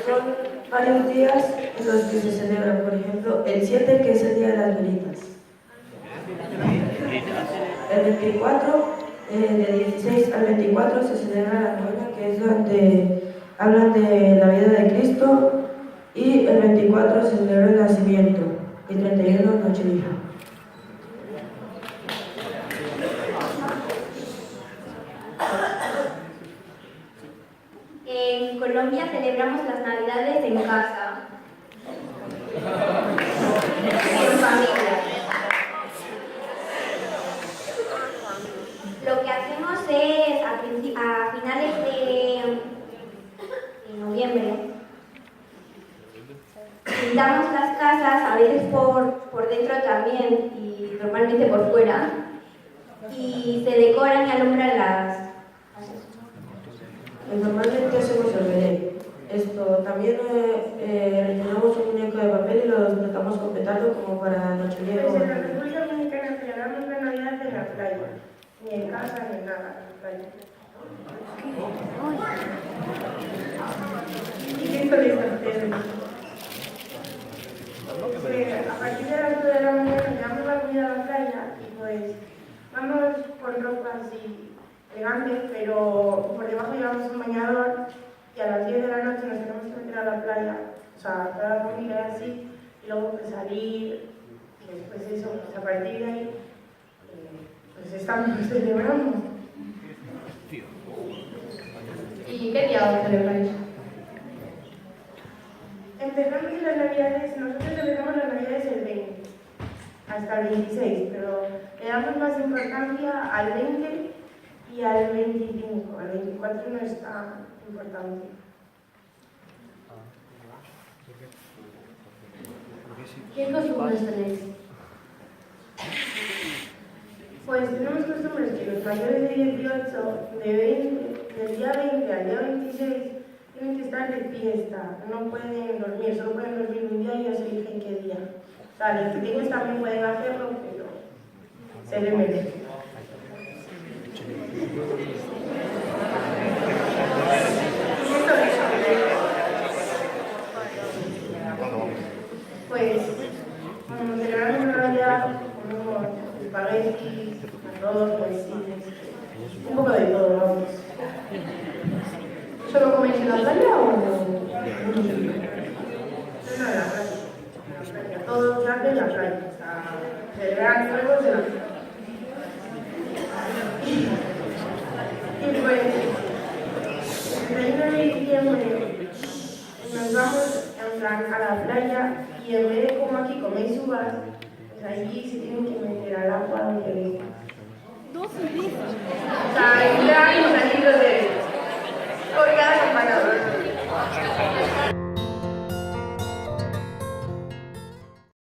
Son varios días en los que se celebran, por ejemplo, el 7, que es el Día de las Velitas. El 24, de 16 al 24, se celebra la novena, que es donde hablan de la vida de Cristo, y el 24 se celebra el nacimiento, y 31 Nochevieja. En Colombia celebramos las Navidades en casa, en familia. Lo que hacemos es, a finales de noviembre, pintamos las casas, a veces por dentro también, y normalmente por fuera, y se decoran y alumbran las casas. Normalmente hacemos el Belén. También rellenamos un muñeco de papel y lo dejamos con petardo como para Nochevieja. Pues en la República Dominicana celebramos la Navidad en la playa, ni en casa ni nada, en la playa. ¿Y qué soléis hacer? Pues a partir de las 9 de la mañana llevamos la comida a la playa y pues vamos con ropa así elegante, pero por debajo llevamos un bañador y a las 10 de la noche nos tenemos que meter a la playa, o sea, toda la familia así, y luego pues salir, y después eso, pues a partir de ahí, pues estamos celebrando. ¿Y qué día celebráis? Empezamos las navidades, nosotros empezamos las navidades el 20, hasta el 26, pero le damos más importancia al 20 y al 25, al 24 no es tan importante. ¿Qué costumbres tenéis? Pues tenemos costumbres que los mayores de 18, del día 20 al día 26, tienen que estar de fiesta, no pueden dormir, solo pueden dormir un día y ellos eligen qué día. O sea, los pequeños también pueden hacerlo, pero se les merece. Pues, cuando celebramos la Navidad, comemos espaguetis, arroz, maiciles, un poco de todo, vamos. ¿Solo coméis en la playa o no? No, en la playa. Todo se hace en la playa. O sea, celebrar juegos de la playa. Y pues, el 31 de diciembre nos vamos en plan a la playa y en vez de como aquí coméis uvas, pues allí se tienen que meter al agua donde veis. O sea, en plan, salidos de por cada campaña.